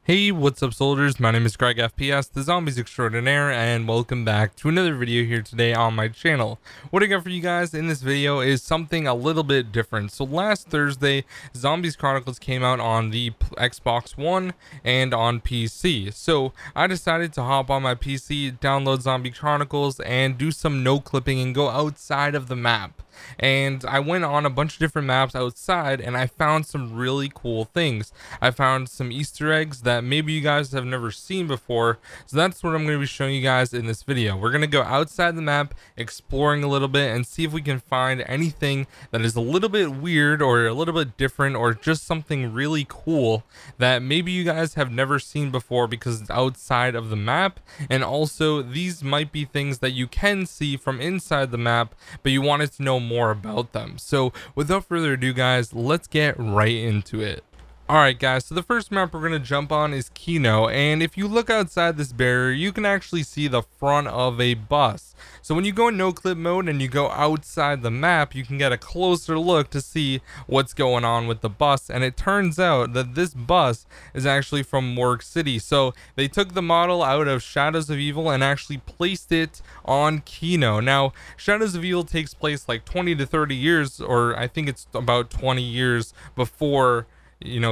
Hey, what's up soldiers? My name is GregFPS, the Zombies Extraordinaire, and welcome back to another video here today on my channel. What I got for you guys in this video is something a little bit different. So last Thursday, Zombies Chronicles came out on the Xbox One and on PC. So I decided to hop on my PC, download Zombie Chronicles, and do some no clipping and go outside of the map. And I went on a bunch of different maps outside and I found some really cool things. I found some Easter eggs that maybe you guys have never seen before, so that's what I'm going to be showing you guys in this video. We're going to go outside the map, exploring a little bit, and see if we can find anything that is a little bit weird or a little bit different or just something really cool that maybe you guys have never seen before because it's outside of the map. And also these might be things that you can see from inside the map, but you wanted to know more about them. So without further ado guys, let's get right into it. Alright guys, so the first map we're going to jump on is Kino, and if you look outside this barrier you can actually see the front of a bus. So when you go in no clip mode and you go outside the map, you can get a closer look to see what's going on with the bus, and it turns out that this bus is actually from Morgue City. So they took the model out of Shadows of Evil and actually placed it on Kino. Now Shadows of Evil takes place like 20 to 30 years, or I think it's about 20 years before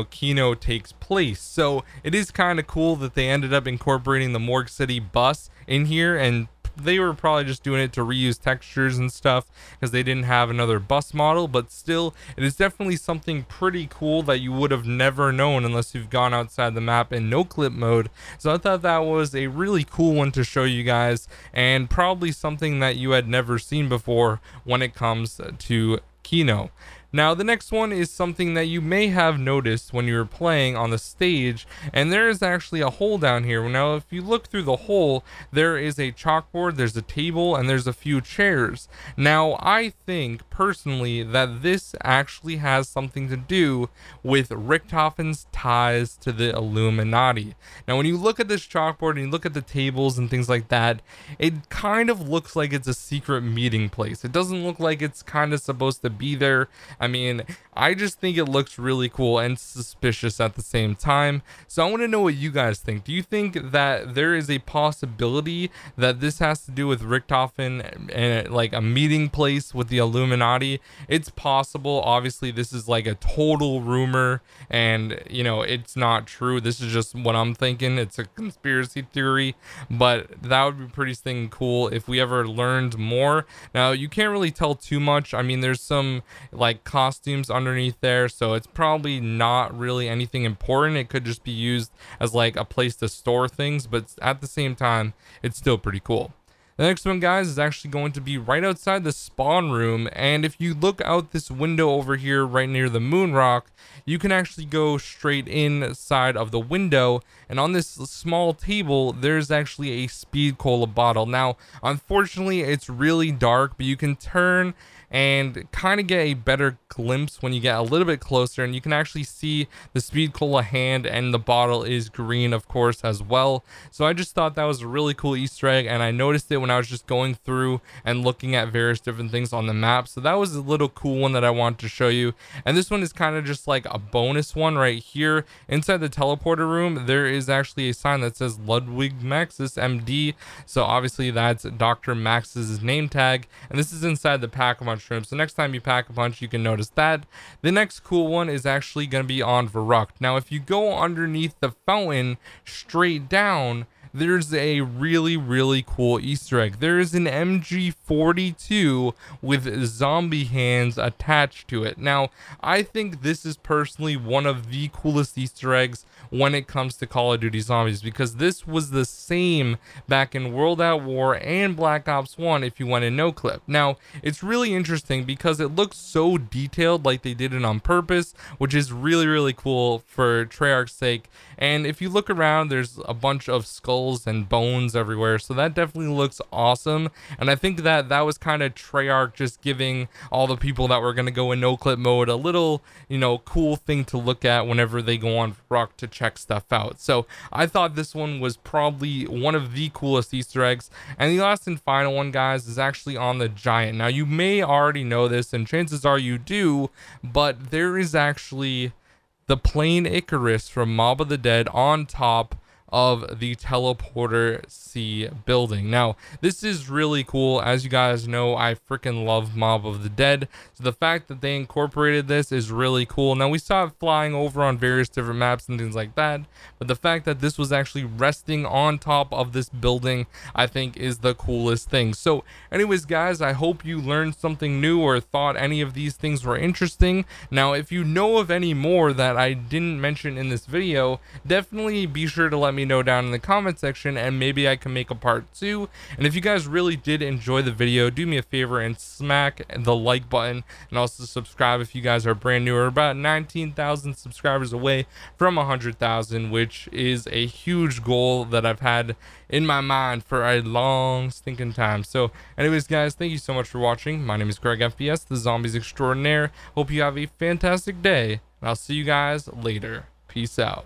Kino takes place. So it is kind of cool that they ended up incorporating the Morgue City bus in here, and they were probably just doing it to reuse textures and stuff because they didn't have another bus model, but still it is definitely something pretty cool that you would have never known unless you've gone outside the map in no clip mode. So I thought that was a really cool one to show you guys, and probably something that you had never seen before when it comes to Kino. Now the next one is something that you may have noticed when you were playing on the stage, and there is actually a hole down here. Now if you look through the hole, there is a chalkboard, there's a table, and there's a few chairs. Now I think personally that this actually has something to do with Richtofen's ties to the Illuminati. Now when you look at this chalkboard and you look at the tables and things like that, it kind of looks like it's a secret meeting place. It doesn't look like it's kind of supposed to be there. I mean, I just think it looks really cool and suspicious at the same time. So I want to know what you guys think. Do you think that there is a possibility that this has to do with Richtofen and like a meeting place with the Illuminati? It's possible. Obviously, this is like a total rumor and, it's not true. This is just what I'm thinking. It's a conspiracy theory, but that would be pretty stinking cool if we ever learned more. Now, you can't really tell too much. I mean, there's some like costumes underneath there, so it's probably not really anything important. It could just be used as like a place to store things, but at the same time it's still pretty cool. The next one guys is actually going to be right outside the spawn room, and if you look out this window over here right near the moon rock, you can actually go straight inside of the window, and on this small table there's actually a speed cola bottle. Now unfortunately it's really dark, but you can turn and kind of get a better glimpse when you get a little bit closer, and you can actually see the speed cola hand, and the bottle is green of course as well. So I just thought that was a really cool Easter egg, and I noticed it when I was just going through and looking at various different things on the map. So that was a little cool one that I wanted to show you. And this one is kind of just like a bonus one right here. Inside the teleporter room there is actually a sign that says Ludwig Maxis MD, so obviously that's Dr. Max's name tag, and this is inside the pack of mushrooms. So next time you pack a punch, you can notice that. The next cool one is actually going to be on Verrucht. Now if you go underneath the fountain straight down, there's a really cool Easter egg. There is an MG42 with zombie hands attached to it. Now I think this is personally one of the coolest Easter eggs when it comes to Call of Duty Zombies, because this was the same back in World at War and Black Ops 1 if you went in no clip. Now it's really interesting because it looks so detailed, like they did it on purpose, which is really cool for Treyarch's sake. And if you look around, there's a bunch of skulls skulls and bones everywhere. So that definitely looks awesome. And I think that that was kind of Treyarch just giving all the people that were going to go in no clip mode a little, you know, cool thing to look at whenever they go on Rock to check stuff out. So I thought this one was probably one of the coolest Easter eggs. And the last and final one, guys, is actually on the giant. Now you may already know this, and chances are you do, but there is actually the plane Icarus from Mob of the Dead on top of the teleporter C building. Now this is really cool. As you guys know, I freaking love Mob of the Dead, so the fact that they incorporated this is really cool. Now we saw it flying over on various different maps and things like that, but the fact that this was actually resting on top of this building, I think is the coolest thing. So anyways, guys, I hope you learned something new or thought any of these things were interesting. Now if you know of any more that I didn't mention in this video, definitely be sure to let me know down in the comment section, and maybe I can make a part 2. And if you guys really did enjoy the video, do me a favor and smack the like button, and also subscribe if you guys are brand new. We're about 19,000 subscribers away from 100,000, which is a huge goal that I've had in my mind for a long stinking time. So anyways, guys, thank you so much for watching. My name is GregFPS, the Zombies Extraordinaire. Hope you have a fantastic day, and I'll see you guys later. Peace out.